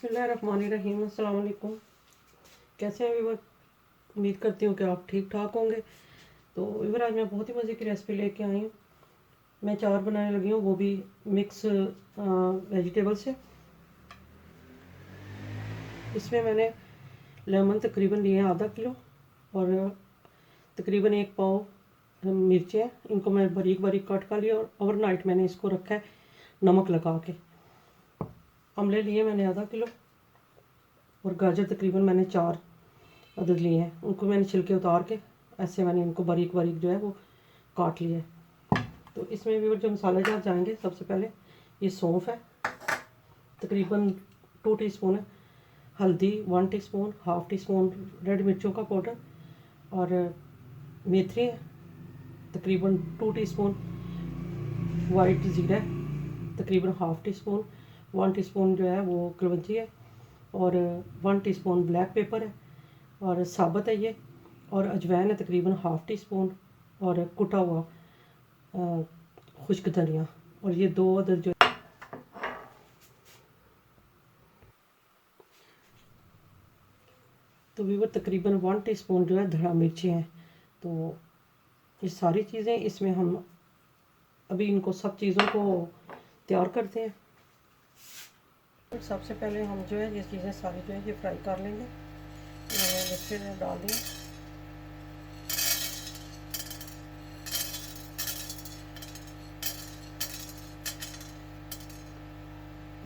बिस्मिल्लाहिर्रहमानिर्रहीम। अस्सलाम वालेकुम। कैसे हैं व्यूअर? उम्मीद करती हूँ कि आप ठीक ठाक होंगे। तो व्यूअर, आज मैं बहुत ही मज़े की रेसिपी लेके आई हूँ। मैं चार बनाने लगी हूँ, वो भी मिक्स वेजिटेबल से। इसमें मैंने लेमन तकरीबन लिए हैं आधा किलो और तकरीबन 1 पाव मिर्चें हैं। इनको मैं बारीक बारीक कट कर लिया और ओवरनाइट मैंने इसको रखा है नमक लगा के। आमले लिए मैंने आधा किलो और गाजर तकरीबन मैंने 4 अदद लिए हैं। उनको मैंने छिलके उतार के ऐसे मैंने इनको बारीक बारीक जो है वो काट लिया है। तो इसमें भी जो मसाले जार जाएंगे, सबसे पहले ये सौंफ है तकरीबन 2 टीस्पून है, हल्दी 1 teaspoon, half tea spoon red मिर्चों का पाउडर और मेथी है तकरीबन 2 टीस्पून, वाइट ज़ीरा तकरीबन हाफ टी स्पून, 1 टीस्पून जो है वो कलवंजी है और 1 टीस्पून ब्लैक पेपर है और साबुत है ये, और अजवाइन है तकरीबन हाफ टी स्पून और कुटा हुआ खुश्क धनिया, और ये 2 अदद जो तो वीवर तकरीबन 1 टीस्पून जो है धड़ा मिर्ची हैं। तो ये सारी चीज़ें इसमें हम अभी इनको सब चीज़ों को तैयार करते हैं। तो सबसे पहले हम जो है ये चीज़ें सारी जो है ये फ्राई कर लेंगे। मैंने मिर्ची डाल दी,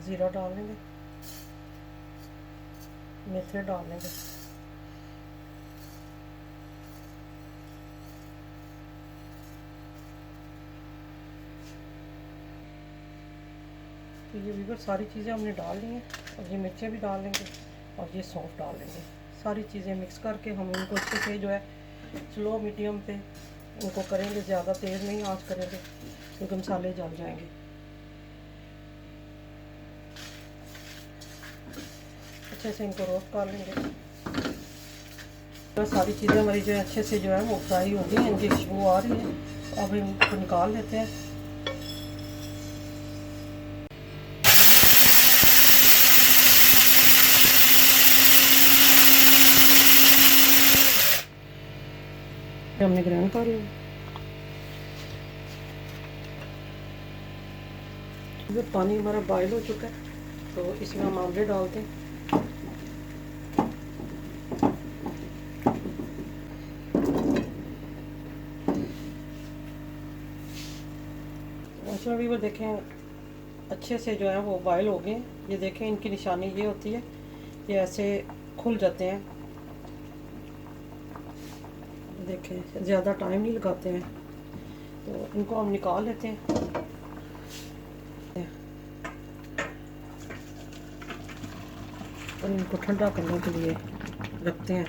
ज़ीरा डाल लेंगे, मेथी डाल लेंगे, तो ये वीवर सारी चीज़ें हमने डाल ली हैं और ये मिर्चें भी डाल लेंगे और ये सौंफ डाल लेंगे। सारी चीज़ें मिक्स करके हम इनको अच्छे से जो है स्लो मीडियम पे इनको करेंगे, ज़्यादा तेज़ नहीं आंच करेंगे क्योंकि मसाले जल जाएंगे। अच्छे से इनको रोस्ट कर लेंगे। तो सारी चीज़ें हमारी जो है अच्छे से जो है वो फ्राई हो गई, इनकी खुशबू आ रही है। तो अब इनको निकाल लेते हैं। हमने ग्राइंड कर लिया। जब पानी हमारा बॉयल हो चुका है तो इसमें हम आमले डालते हैं। इसमें भी वो देखें अच्छे से जो है वो बॉयल हो गए। ये देखें इनकी निशानी ये होती है, ये ऐसे खुल जाते हैं। देखें ज़्यादा टाइम नहीं लगाते हैं, तो इनको हम निकाल लेते हैं और इनको ठंडा करने के लिए रखते हैं।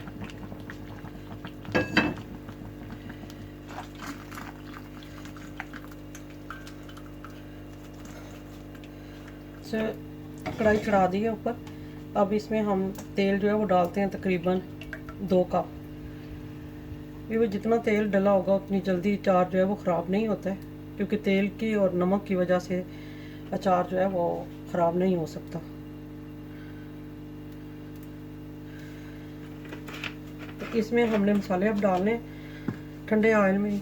कढ़ाई चढ़ा दी है ऊपर। अब इसमें हम तेल जो है वो डालते हैं तकरीबन 2 कप। ये जितना तेल डला होगा उतनी जल्दी अचार जो है वो ख़राब नहीं होता है, क्योंकि तेल की और नमक की वजह से अचार जो है वो ख़राब नहीं हो सकता। तो इसमें हमने मसाले अब डालने ठंडे ऑयल में।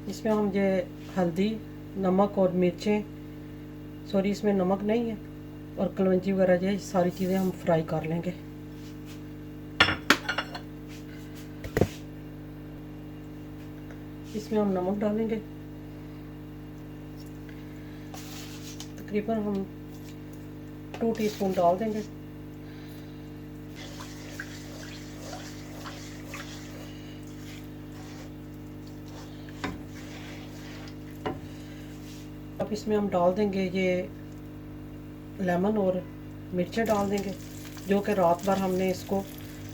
इसमें हम ये हल्दी, नमक और मिर्चें, सॉरी इसमें नमक नहीं है, और कलवंजी वगैरह जो है सारी चीज़ें हम फ्राई कर लेंगे। इसमें हम नमक डालेंगे तकरीबन हम 2 टीस्पून डाल देंगे। अब इसमें हम डाल देंगे ये लेमन और मिर्चें डाल देंगे, जो कि रात भर हमने इसको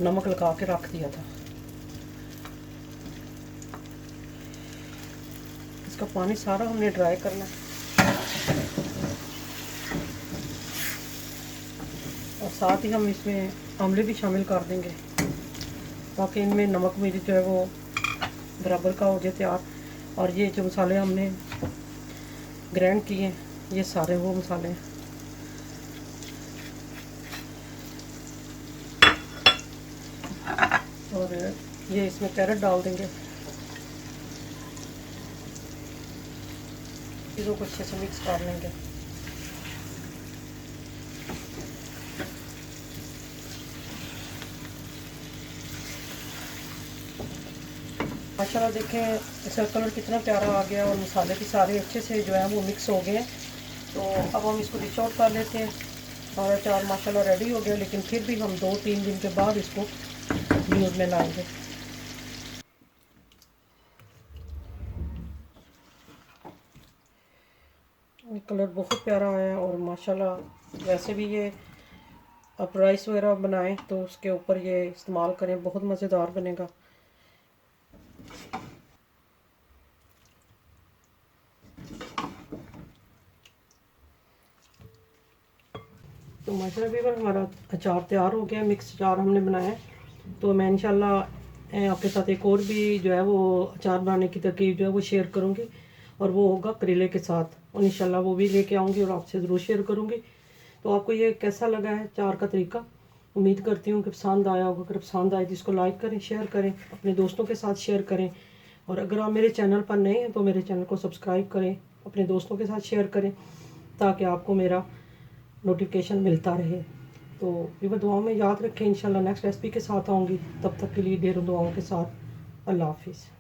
नमक लगा के रख दिया था। इसका पानी सारा हमने ड्राई करना है और साथ ही हम इसमें आमले भी शामिल कर देंगे ताकि इनमें नमक मिर्च जो है वो बराबर का हो जाए तैयार। और ये जो मसाले हमने ग्राइंड किए हैं ये सारे वो मसाले हैं। और ये इसमें कैरेट डाल देंगे। चीज़ों को अच्छे से मिक्स कर लेंगे। माशाल्लाह देखें इसका कलर कितना प्यारा आ गया और मसाले भी सारे अच्छे से जो है वो मिक्स हो गए हैं। तो अब हम इसको डिश आउट कर लेते हैं। हमारा अचार माशाल्लाह रेडी हो गया, लेकिन फिर भी हम 2-3 दिन के बाद इसको यूज़ में लाएंगे। कलर बहुत प्यारा आया और माशाल्लाह वैसे भी ये आप राइस वगैरह बनाएं तो उसके ऊपर ये इस्तेमाल करें, बहुत मज़ेदार बनेगा। तो माशाल्लाह भी हमारा अचार तैयार हो गया, मिक्स अचार हमने बनाया है। तो मैं इंशाल्लाह आपके साथ एक और भी जो है वो अचार बनाने की तरकीब जो है वो शेयर करूँगी, और वो होगा करेले के साथ, और इंशाल्लाह वो भी लेके आऊँगी और आपसे ज़रूर शेयर करूँगी। तो आपको ये कैसा लगा है अचार का तरीका? उम्मीद करती हूँ कि पसंद आया होगा। अगर पसंद आए तो इसको लाइक करें, शेयर करें, अपने दोस्तों के साथ शेयर करें। और अगर आप मेरे चैनल पर नए हैं तो मेरे चैनल को सब्सक्राइब करें, अपने दोस्तों के साथ शेयर करें, ताकि आपको मेरा नोटिफिकेशन मिलता रहे। तो ये दुआओं में याद रखें। इंशाल्लाह नेक्स्ट रेसिपी के साथ आऊँगी, तब तक के लिए ढेरों दुआओं के साथ। अल्लाह हाफिज़।